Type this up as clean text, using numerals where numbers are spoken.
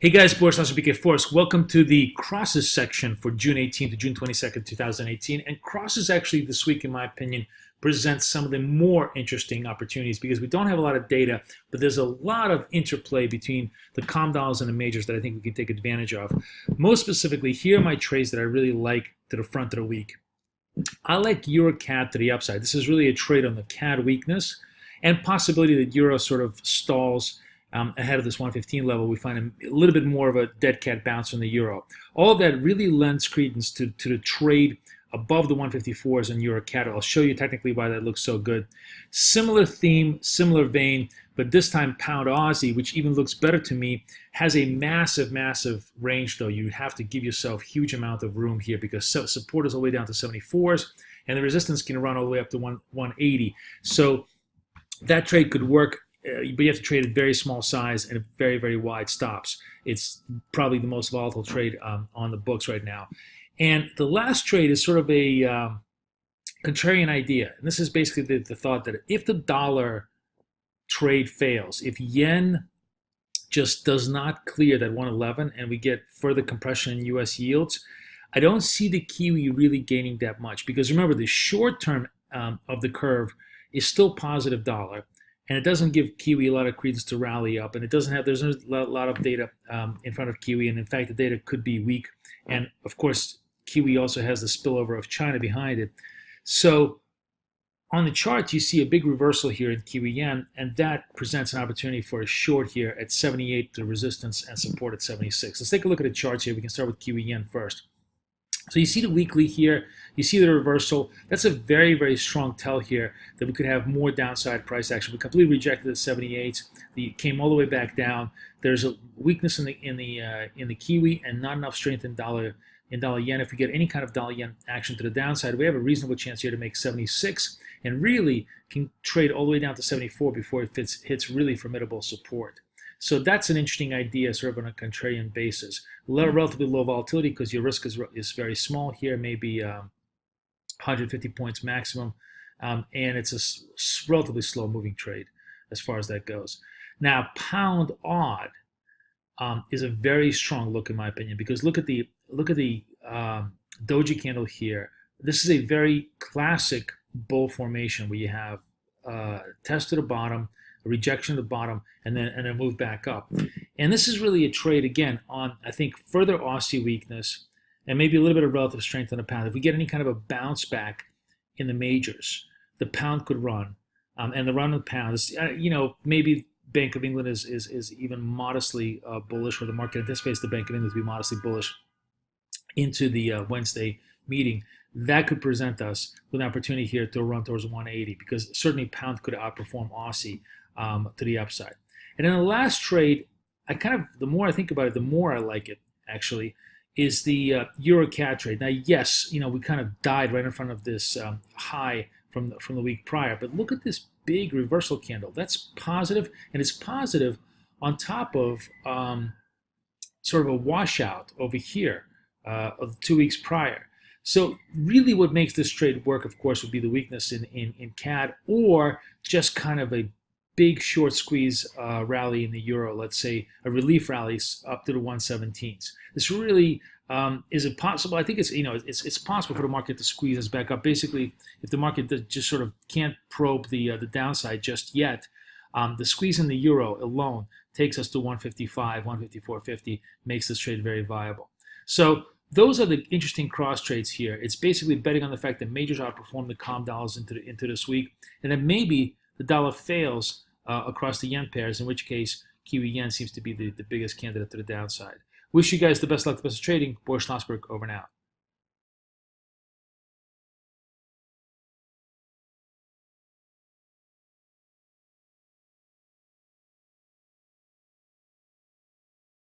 Hey guys, Boris Forex. Welcome to the crosses section for June 18th to June 22nd, 2018. And crosses actually this week, in my opinion, presents some of the more interesting opportunities because we don't have a lot of data, but there's a lot of interplay between the calm dollars and the majors that I think we can take advantage of. Most specifically, here are my trades that I really like to the front of the week. I like Euro CAD to the upside. This is really a trade on the CAD weakness and possibility that Euro sort of stalls ahead of this 115 level. We find a little bit more of a dead cat bounce from the euro. All of that really lends credence to the trade above the 154s in Euro CAD. I'll show you technically why that looks so good. Similar theme, similar vein, but this time pound Aussie, which even looks better to me, has a massive, massive range though. You have to give yourself huge amount of room here because support is all the way down to 74s and the resistance can run all the way up to 180. So that trade could work. But you have to trade at very small size and very, very wide stops. It's probably the most volatile trade on the books right now. And the last trade is sort of a contrarian idea. And this is basically the thought that if the dollar trade fails, if yen just does not clear that 111 and we get further compression in U.S. yields, I don't see the Kiwi really gaining that much. Because remember, the short term of the curve is still positive dollar. And it doesn't give Kiwi a lot of credence to rally up, and it doesn't have. There's a lot of data in front of Kiwi, and in fact, the data could be weak. And of course, Kiwi also has the spillover of China behind it. So, on the chart, you see a big reversal here in Kiwi yen, and that presents an opportunity for a short here at 78 to resistance and support at 76. Let's take a look at the charts here. We can start with Kiwi yen first. So you see the weekly here, you see the reversal. That's a very, very strong tell here that we could have more downside price action. We completely rejected the 78s. It came all the way back down. There's a weakness in the Kiwi and not enough strength in dollar yen. If we get any kind of dollar yen action to the downside, we have a reasonable chance here to make 76 and really can trade all the way down to 74 before it hits really formidable support. So that's an interesting idea, sort of on a contrarian basis. Relatively low volatility because your risk is very small here, maybe 150 points maximum, and it's a relatively slow moving trade as far as that goes. Now, pound odd is a very strong look in my opinion because look at the doji candle here. This is a very classic bull formation where you have test to the bottom, a rejection at the bottom, and then a move back up. And this is really a trade, again, on, I think, further Aussie weakness and maybe a little bit of relative strength on the pound. If we get any kind of a bounce back in the majors, the pound could run. And the run of the pound is, maybe Bank of England is even modestly bullish, or the market anticipates the Bank of England to be modestly bullish into the Wednesday meeting. That could present us with an opportunity here to run towards 180 because certainly pound could outperform Aussie to the upside. And then the last trade, the more I think about it, the more I like it actually, is the Euro CAD trade. Now, yes, we kind of died right in front of this high from the week prior, but look at this big reversal candle. That's positive, and it's positive on top of sort of a washout over here of 2 weeks prior. So really what makes this trade work, of course, would be the weakness in CAD or just kind of a big short squeeze rally in the euro, let's say a relief rally up to the 117s. This really is it possible? I think it's possible for the market to squeeze us back up. Basically, if the market just sort of can't probe the downside just yet, the squeeze in the euro alone takes us to 155, 154.50, makes this trade very viable. So those are the interesting cross trades here. It's basically betting on the fact that majors outperform the calm dollars into this week, and then maybe the dollar fails across the yen pairs, in which case Kiwi yen seems to be the biggest candidate to the downside. Wish you guys the best luck, the best of trading. Boris over and out.